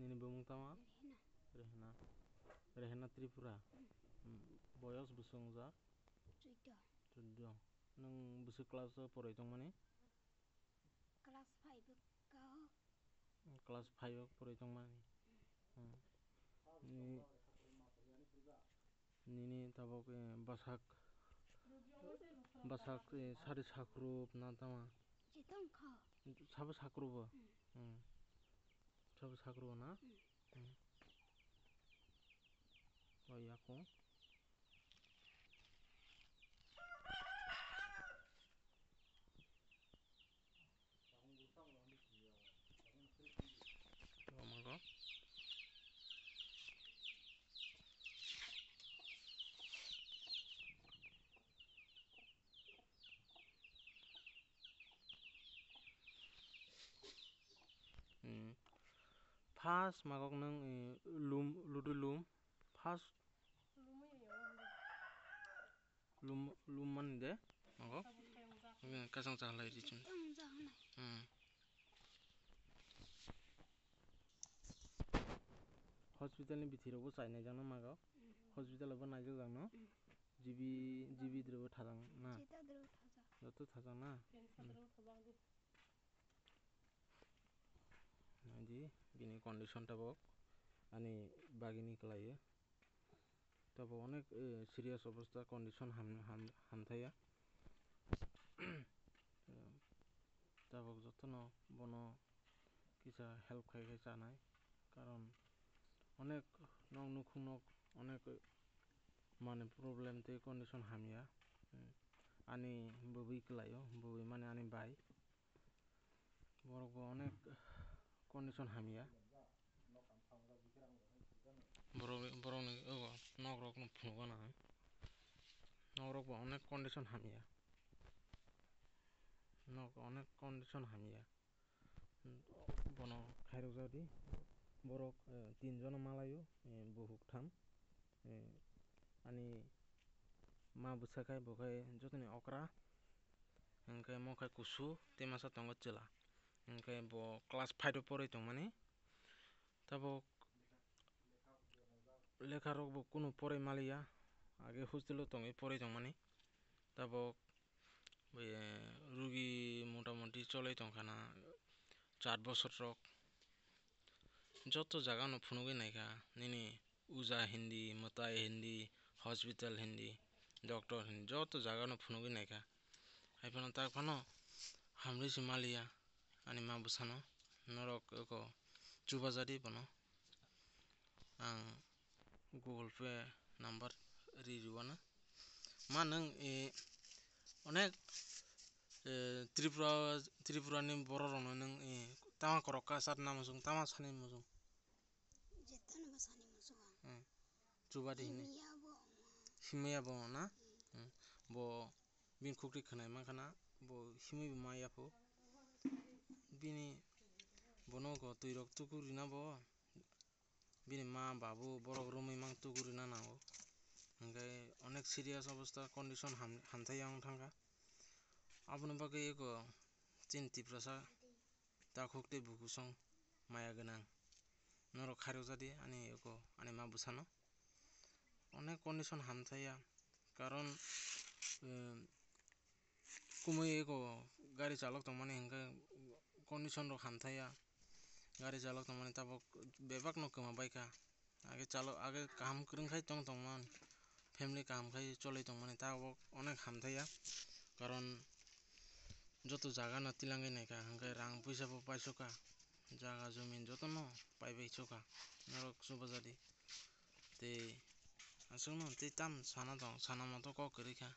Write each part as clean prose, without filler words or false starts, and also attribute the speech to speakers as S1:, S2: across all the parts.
S1: Nini bumung tama? Rehna. Rehna Tripura. Boyos busung jak? Sudah. Nang busu kelas porai tong mani?
S2: Kelas 5 kau.
S1: Kelas 5 porai tong mani. Nini tabok basak sari sakrup na tama?
S2: Jitong kau.
S1: Sabu sakrup. Sabu sakrup na? Oh iya ko. Mangko. First magok nang ludu lum. First lum man de magok. Kasang sahlai di chun. Hospital ni bithirago chainai jang no magok. Hospital abo naijak jang no. GB drobo thajang na. Joto thajang na. Jadi bini condition tabok ani bagini kelai tabok onek serious অবস্থা condition hamthaya tabok jotono bono kisa help khai chanai karon onek nog nukhunok onek mane problem te condition hamya ani bobui kelayo bobui mane ani bai borok bo onek condition hamya borok ni nog rok no phunukgo na nog rok bo onek condition hamya nog onek condition hamya bono khairokjak di borok 3 jono malayo buhuk ani ma bwsakhai bokhai jotoni okra hingkhe mokhai kusu tei masa tongo chwla hingkhe bo class 5 o porai tongmani tabok lekha rok bo kunu porai maliya age hostel o tongoi porai tongmani tabok rugi motamoti cholai tongkhana 4 bochor rok joto jaga no phunugui naikha nini uja hindi mwtai hindi hospital hindi doctor hindi joto jaga no phunugui naikha haifano takfano hamrui se maliya ani ma bwsano norok chubajadi bono ang Google Pay number riwano ma nang onek Tripura ni borok rok no nang tama korok ka sat na muchung tama sani muchung
S2: Jeton bo sani muchung.
S1: Chubadi hini himaya bo na bo bin khukri khnai mankhana bo himui bo maya pho bini bono tui rok tukurina bo bini ma babu borok rumui mang tukurina nango hingkhe onek serious obostha condition hamthai wngthangkha aboni bagui chini Tiprasa takhuk tei bukusong maya gwnang norok khairokjadi ani ma bwsano onek condition hamthaiya karon kumui gari chalok tongmani hingkhe condition rok hamthaiya gari chalok tongmani tabok bebak no kwmabaikha age kaham kwrwngkhai tongmani family kaham khai cholai tongmani tabok onek hamthaiya karon joto jaga no tilangui naikha hingkhe rang puisa bo paisokha jaga jumi jotono paibaisoka norok chubajadi tei aswkno tei tamo sana moto kok kwrwikha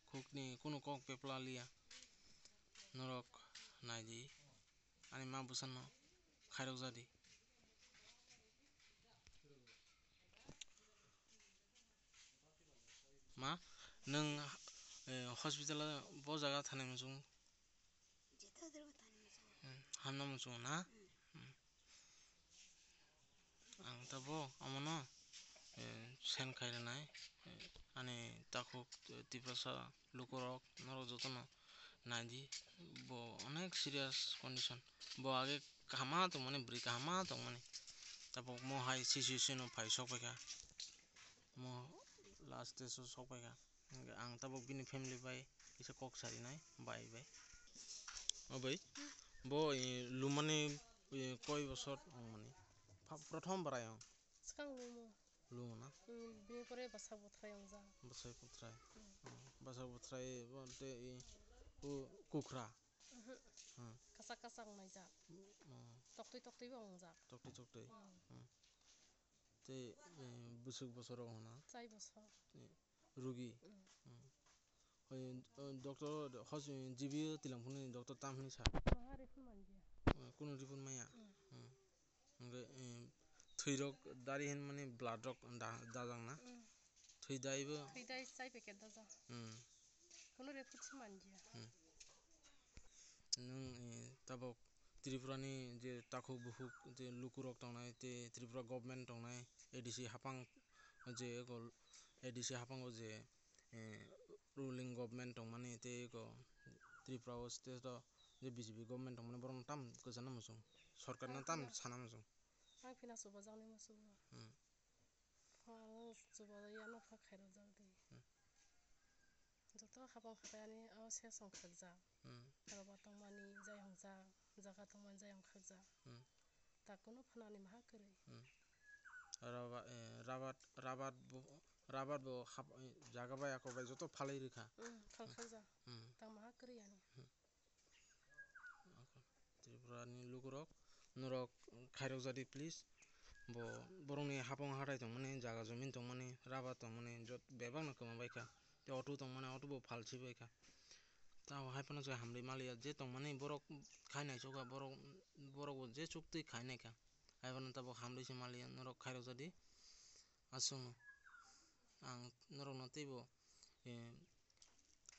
S1: khukni kunu kok peplaliya norok naidi ani ma bwsano khairokjadi ma nang hospital o bo jaga thanai muchung hamna muchungo na ang tabo amono sen khairwnai ani takhuk Tiprasa lukurok norok jotono naidi bo onek serious condition bo age kahama tongmani bwrui kahama tongmani tabok mo hai situation no phai sokpaika mo last stage o sokpaika ang tabok bini family bai kisa kok sarinai bai obai bo lumani koi bosor mani prothom barai ang
S3: Skang lumo.
S1: lumo na
S3: Bini pore basak botrai ang jang.
S1: basak botrai bonte kukra
S3: Kasak kasak nai jak. Tokti bo ang jak.
S1: tokti te busuk bosoro hona
S3: Chai bosor.
S1: rugi doctor hos jibi tilangphuni doctor tamhini sa
S3: Maha refun manjia.
S1: kuno ripun maya hingke thwirok dari hin mani blood rok dajang na thwi daibo
S3: Thwi dai chai packet dajak. Kuno refun si manjia.
S1: nung tabok Tripura ni je takhuk bukhuk je lukurok tongnai te Tripura government tongnai ADC hapang je ADC hapango je ruling government tongmani te Tripura o state o je BJP government tongmani borok tam kwchana muchung sarkar no tam sana muchung
S3: Ang pina subajak ni musugo. Subajak no khairok jak di. Joto hapang khatayani o ses rok khakjak. Roba tongmani jai hongjak jaga tongmani jai ang khakjak. Takono phanani maha kwrwi.
S1: rabat bo jaga bai ako bai joto phalui rwkha
S3: Phalkhagjak tang maha kwrwi yani.
S1: Tripura ni lukurok norok khairokjadi please bo borokni hapong hatai tongmani jaga jomini tongmani rabat tongmani bebakno kwmabaikha te auto tongmani auto bo phalsi baikha tamo haifano je hamrui maliya je tongmani borok khai naisoga borok bo je chuktui khai naikha haifano tabok hamrui se maliya norok khairokjadi achung ang norokno teibo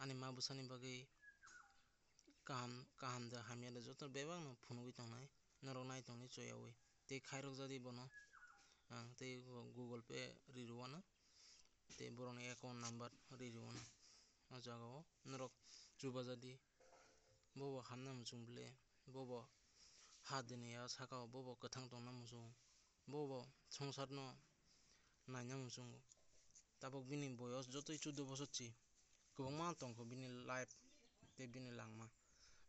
S1: ani ma bwsani bagui kaham da hamya da joto bebakno phunugui tongnai norok naitongni choyawi tei khairokjadi bono ang tei google pay rirwano tei borokni account number rirwano o jagao norok chubajadi bobo hamna muchungble bobo ha diniya sakao bobo kwthang tongna muchungo bobo songsar no naina muchungo tabok bini boyos jotoi 14 bosor chi kwbangma tongkha bini life tei bini langma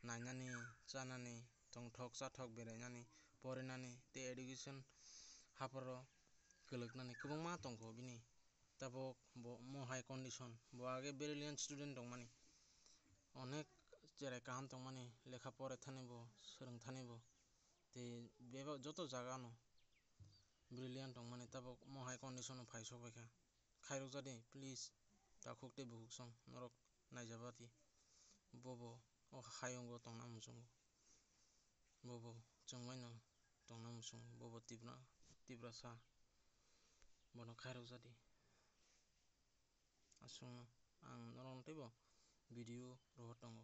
S1: nainani chanani tongthok chathok berainani pораinani tei education haparo kwlwknani kwbangma tongkha bini tabok mo hai condition bo age brilliant student tongmani onek cherai kaham tongmani lekha poraithani bo swrwngthani bo tei bebak joto jaga no brilliant tongmani tabok mo hai condition o phai sokbaikha khairokjadi please takhuk tei bukhuk chong norok naijabati bobo o hayung o tongna muchungo bobo chungmai no tongna muchungo bobo tibrasa bono khairokjadi achungno ang norokno teibo video rohor tongo.